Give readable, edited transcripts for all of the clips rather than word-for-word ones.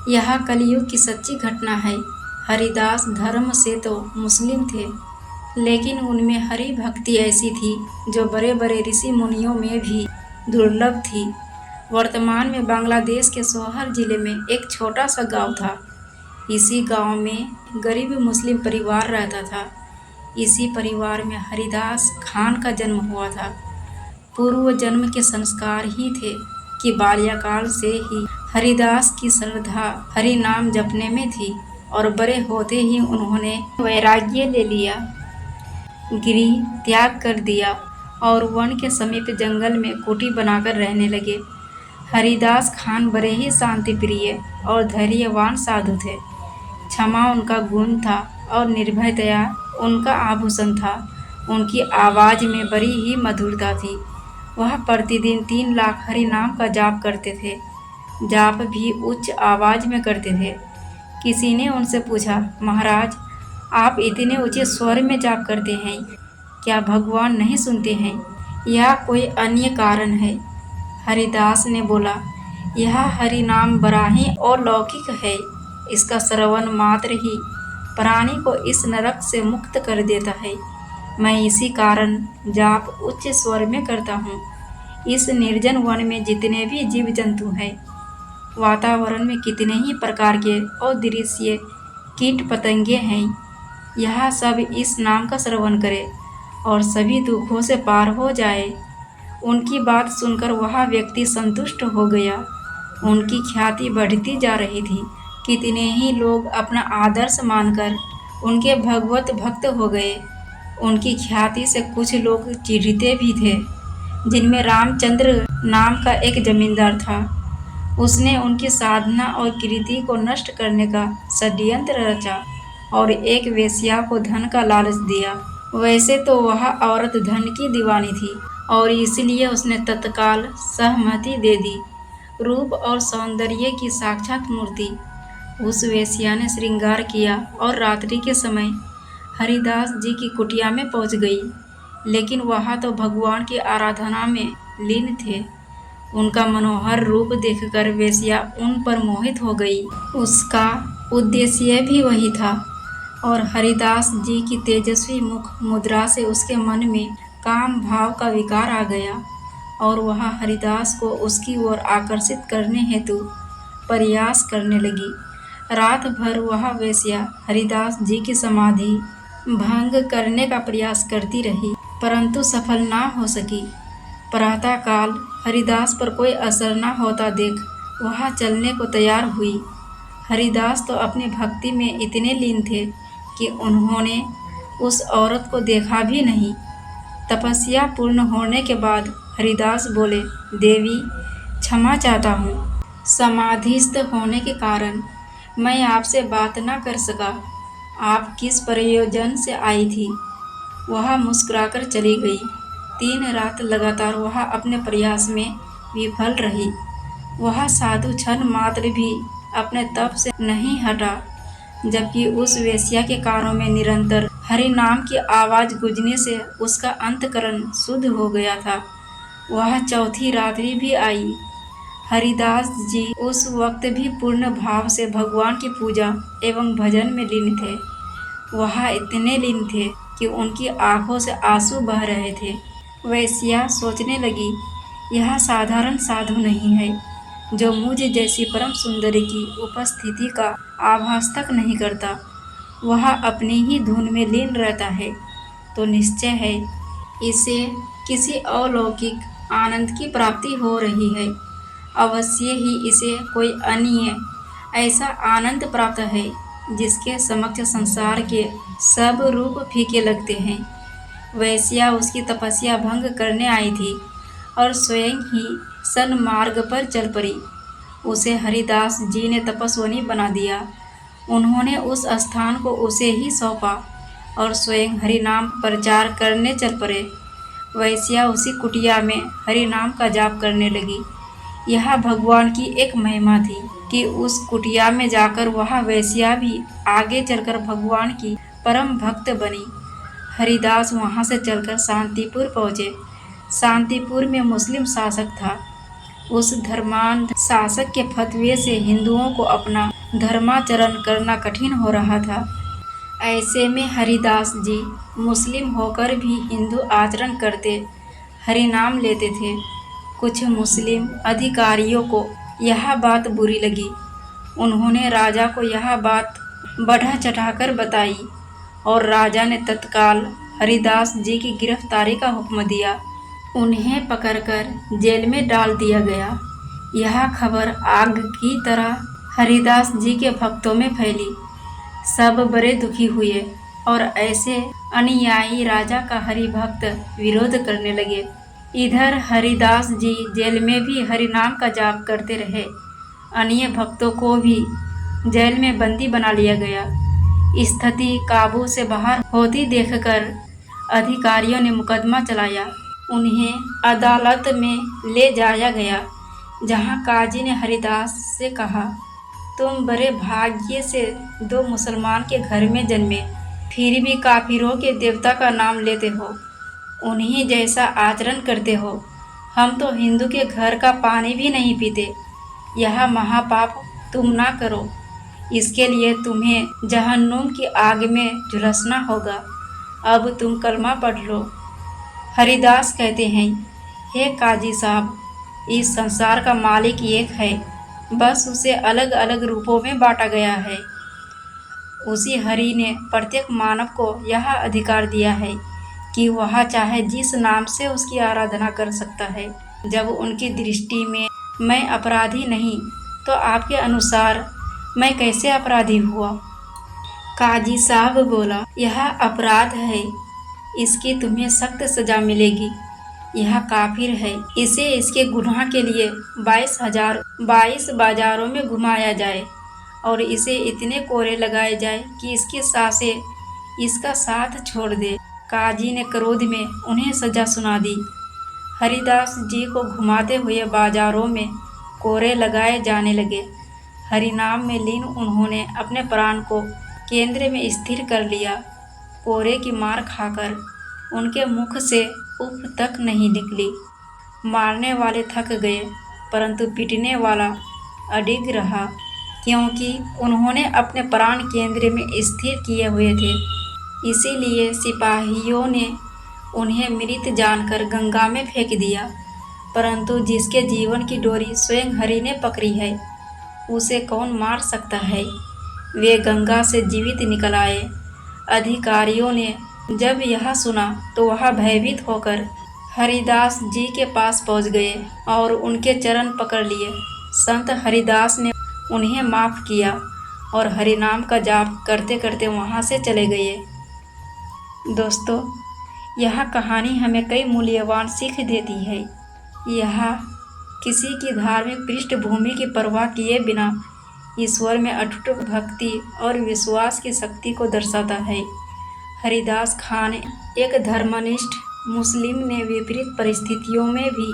यह कलयुग की सच्ची घटना है। हरिदास धर्म से तो मुस्लिम थे, लेकिन उनमें हरि भक्ति ऐसी थी जो बड़े बड़े ऋषि मुनियों में भी दुर्लभ थी। वर्तमान में बांग्लादेश के सोहर जिले में एक छोटा सा गांव था। इसी गांव में गरीब मुस्लिम परिवार रहता था। इसी परिवार में हरिदास खान का जन्म हुआ था। पूर्व जन्म के संस्कार ही थे कि बाल्यकाल से ही हरिदास की श्रद्धा हरि नाम जपने में थी और बड़े होते ही उन्होंने वैराग्य ले लिया, गृह त्याग कर दिया और वन के समीप जंगल में कुटी बनाकर रहने लगे। हरिदास खान बड़े ही शांति प्रिय और धैर्यवान साधु थे। क्षमा उनका गुण था और निर्भयता उनका आभूषण था। उनकी आवाज़ में बड़ी ही मधुरता थी। वह प्रतिदिन 3 लाख हरि नाम का जाप करते थे। जाप भी उच्च आवाज़ में करते थे। किसी ने उनसे पूछा, महाराज, आप इतने ऊंचे स्वर में जाप करते हैं, क्या भगवान नहीं सुनते हैं या कोई अन्य कारण है? हरिदास ने बोला, यह हरि नाम बड़ा ही अलौकिक है। इसका श्रवण मात्र ही प्राणी को इस नरक से मुक्त कर देता है। मैं इसी कारण जाप उच्च स्वर में करता हूँ। इस निर्जन वन में जितने भी जीव जंतु हैं, वातावरण में कितने ही प्रकार के अदृश्य कीट पतंगे हैं, यह सब इस नाम का श्रवण करे और सभी दुखों से पार हो जाए। उनकी बात सुनकर वह व्यक्ति संतुष्ट हो गया। उनकी ख्याति बढ़ती जा रही थी। कितने ही लोग अपना आदर्श मानकर उनके भगवत भक्त हो गए। उनकी ख्याति से कुछ लोग चिढ़ते भी थे। जिनमें रामचंद्र नाम का एक जमींदार था। उसने उनकी साधना और कीर्ति को नष्ट करने का षड्यंत्र रचा और एक वेश्या को धन का लालच दिया। वैसे तो वह औरत धन की दीवानी थी और इसलिए उसने तत्काल सहमति दे दी। रूप और सौंदर्य की साक्षात मूर्ति उस वेश्या ने श्रृंगार किया और रात्रि के समय हरिदास जी की कुटिया में पहुंच गई। लेकिन वह तो भगवान की आराधना में लीन थे। उनका मनोहर रूप देखकर वेश्या उन पर मोहित हो गई। उसका उद्देश्य भी वही था और हरिदास जी की तेजस्वी मुख मुद्रा से उसके मन में काम भाव का विकार आ गया और वह हरिदास को उसकी ओर आकर्षित करने हेतु प्रयास करने लगी। रात भर वह वेश्या हरिदास जी की समाधि भंग करने का प्रयास करती रही, परंतु सफल ना हो सकी। प्रातःकाल हरिदास पर कोई असर न होता देख वह चलने को तैयार हुई। हरिदास तो अपनी भक्ति में इतने लीन थे कि उन्होंने उस औरत को देखा भी नहीं। तपस्या पूर्ण होने के बाद हरिदास बोले, देवी, क्षमा चाहता हूँ। समाधिस्थ होने के कारण मैं आपसे बात न कर सका। आप किस प्रयोजन से आई थी? वह मुस्कुराकर चली गई। 3 रात लगातार वह अपने प्रयास में विफल रही। वह साधु क्षण मात्र भी अपने तप से नहीं हटा, जबकि उस वेश्या के कानों में निरंतर हरि नाम की आवाज़ गूंजने से उसका अंतकरण शुद्ध हो गया था। वह चौथी रात्रि भी आई। हरिदास जी उस वक्त भी पूर्ण भाव से भगवान की पूजा एवं भजन में लीन थे। वह इतने लीन थे कि उनकी आंखों से आंसू बह रहे थे। वेश्या सोचने लगी, यह साधारण साधु नहीं है जो मुझ जैसी परम सुंदरी की उपस्थिति का आभास तक नहीं करता। वह अपनी ही धुन में लीन रहता है, तो निश्चय है इसे किसी अलौकिक आनंद की प्राप्ति हो रही है। अवश्य ही इसे कोई अन्य ऐसा आनंद प्राप्त है जिसके समक्ष संसार के सब रूप फीके लगते हैं। वेश्या उसकी तपस्या भंग करने आई थी और स्वयं ही सन्मार्ग पर चल पड़ी। उसे हरिदास जी ने तपस्विनी बना दिया। उन्होंने उस स्थान को उसे ही सौंपा और स्वयं हरि नाम प्रचार करने चल पड़े। वेश्या उसी कुटिया में हरि नाम का जाप करने लगी। यह भगवान की एक महिमा थी कि उस कुटिया में जाकर वह वेश्या भी आगे चलकर भगवान की परम भक्त बनी। हरिदास वहाँ से चलकर शांतिपुर पहुँचे। शांतिपुर में मुस्लिम शासक था। उस धर्मांध शासक के फतवे से हिंदुओं को अपना धर्माचरण करना कठिन हो रहा था। ऐसे में हरिदास जी मुस्लिम होकर भी हिंदू आचरण करते, हरि नाम लेते थे। कुछ मुस्लिम अधिकारियों को यह बात बुरी लगी। उन्होंने राजा को यह बात बढ़ा चढ़ाकर बताई और राजा ने तत्काल हरिदास जी की गिरफ्तारी का हुक्म दिया। उन्हें पकड़कर जेल में डाल दिया गया। यह खबर आग की तरह हरिदास जी के भक्तों में फैली। सब बड़े दुखी हुए और ऐसे अनुयायी राजा का हरिभक्त विरोध करने लगे। इधर हरिदास जी जेल में भी हरि नाम का जाप करते रहे। अन्य भक्तों को भी जेल में बंदी बना लिया गया। स्थिति काबू से बाहर होती देखकर अधिकारियों ने मुकदमा चलाया। उन्हें अदालत में ले जाया गया, जहां काजी ने हरिदास से कहा, तुम बड़े भाग्य से दो मुसलमान के घर में जन्मे, फिर भी काफिरों के देवता का नाम लेते हो, उन्हीं जैसा आचरण करते हो। हम तो हिंदू के घर का पानी भी नहीं पीते। यह महापाप तुम ना करो। इसके लिए तुम्हें जहन्नुम की आग में झुलसना होगा। अब तुम कलमा पढ़ लो। हरिदास कहते हैं, हे काजी साहब, इस संसार का मालिक एक है, बस उसे अलग अलग रूपों में बांटा गया है। उसी हरि ने प्रत्येक मानव को यह अधिकार दिया है कि वह चाहे जिस नाम से उसकी आराधना कर सकता है। जब उनकी दृष्टि में मैं अपराधी नहीं, तो आपके अनुसार मैं कैसे अपराधी हुआ? काजी साहब बोला, यह अपराध है, इसकी तुम्हें सख्त सजा मिलेगी। यह काफिर है, इसे इसके गुनाह के लिए 22 बाजारों में घुमाया जाए और इसे इतने कोड़े लगाए जाए कि इसकी सांसें इसका साथ छोड़ दे। काजी ने क्रोध में उन्हें सजा सुना दी। हरिदास जी को घुमाते हुए बाजारों में कोड़े लगाए जाने लगे। हरिनाम में लीन उन्होंने अपने प्राण को केंद्र में स्थिर कर लिया। कोड़े की मार खाकर उनके मुख से उफ तक नहीं निकली। मारने वाले थक गए, परंतु पीटने वाला अडिग रहा, क्योंकि उन्होंने अपने प्राण केंद्र में स्थिर किए हुए थे। इसीलिए सिपाहियों ने उन्हें मृत जानकर गंगा में फेंक दिया। परंतु जिसके जीवन की डोरी स्वयं हरि ने पकड़ी है, उसे कौन मार सकता है? वे गंगा से जीवित निकल आए। अधिकारियों ने जब यह सुना तो वह भयभीत होकर हरिदास जी के पास पहुंच गए और उनके चरण पकड़ लिए। संत हरिदास ने उन्हें माफ किया और हरिनाम का जाप करते करते वहां से चले गए। दोस्तों, यह कहानी हमें कई मूल्यवान सीख देती है। यह किसी की धार्मिक पृष्ठभूमि की परवाह किए बिना ईश्वर में अटूट भक्ति और विश्वास की शक्ति को दर्शाता है। हरिदास खान एक धर्मनिष्ठ मुस्लिम ने विपरीत परिस्थितियों में भी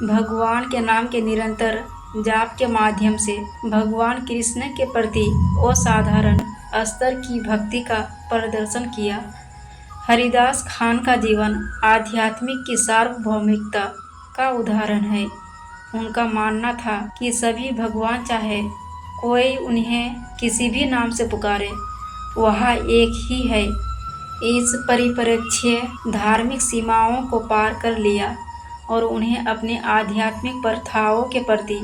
भगवान के नाम के निरंतर जाप के माध्यम से भगवान कृष्ण के प्रति असाधारण स्तर की भक्ति का प्रदर्शन किया। हरिदास खान का जीवन आध्यात्मिक की सार्वभौमिकता का उदाहरण है। उनका मानना था कि सभी भगवान, चाहे कोई उन्हें किसी भी नाम से पुकारे, वह एक ही है। इस परिप्रेक्ष्य धार्मिक सीमाओं को पार कर लिया और उन्हें अपनी आध्यात्मिक प्रथाओं के प्रति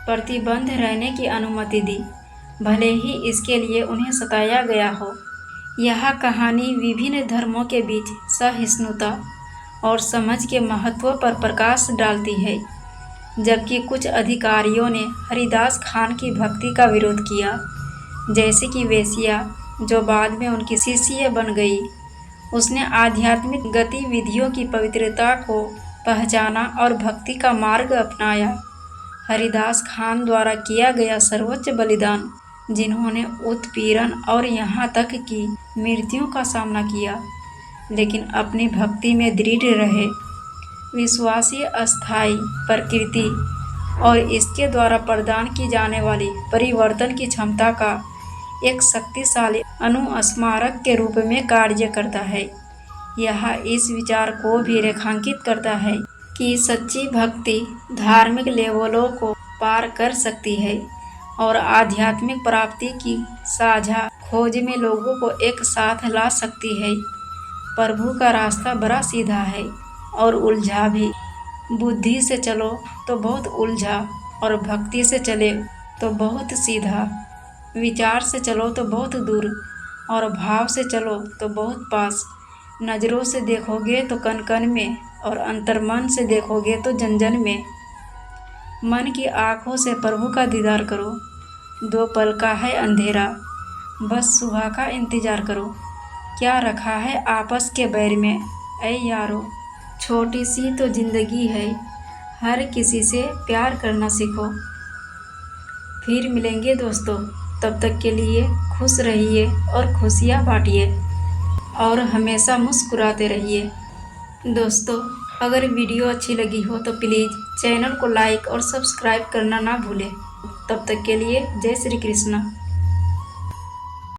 प्रतिबद्ध रहने की अनुमति दी, भले ही इसके लिए उन्हें सताया गया हो। यह कहानी विभिन्न धर्मों के बीच सहिष्णुता और समझ के महत्व पर प्रकाश डालती है। जबकि कुछ अधिकारियों ने हरिदास खान की भक्ति का विरोध किया, जैसे कि वेश्या, जो बाद में उनकी शिष्य बन गई। उसने आध्यात्मिक गतिविधियों की पवित्रता को पहचाना और भक्ति का मार्ग अपनाया। हरिदास खान द्वारा किया गया सर्वोच्च बलिदान, जिन्होंने उत्पीड़न और यहाँ तक कि मृत्यु का सामना किया, लेकिन अपनी भक्ति में दृढ़ रहे। विश्वासी अस्थायी प्रकृति और इसके द्वारा प्रदान की जाने वाली परिवर्तन की क्षमता का एक शक्तिशाली अनुस्मारक के रूप में कार्य करता है। यह इस विचार को भी रेखांकित करता है कि सच्ची भक्ति धार्मिक लेवलों को पार कर सकती है और आध्यात्मिक प्राप्ति की साझा खोज में लोगों को एक साथ ला सकती है। प्रभु का रास्ता बड़ा सीधा है और उलझा भी। बुद्धि से चलो तो बहुत उलझा और भक्ति से चले तो बहुत सीधा। विचार से चलो तो बहुत दूर और भाव से चलो तो बहुत पास। नज़रों से देखोगे तो कण कण में और अंतर्मन से देखोगे तो जन जन में। मन की आँखों से प्रभु का दीदार करो, 2 पल का है अंधेरा, बस सुबह का इंतज़ार करो। क्या रखा है आपस के बैर में ऐ यारो, छोटी सी तो ज़िंदगी है, हर किसी से प्यार करना सीखो। फिर मिलेंगे दोस्तों, तब तक के लिए खुश रहिए और खुशियाँ बांटिए और हमेशा मुस्कुराते रहिए। दोस्तों, अगर वीडियो अच्छी लगी हो तो प्लीज़ चैनल को लाइक और सब्सक्राइब करना ना भूलें। तब तक के लिए जय श्री कृष्ण।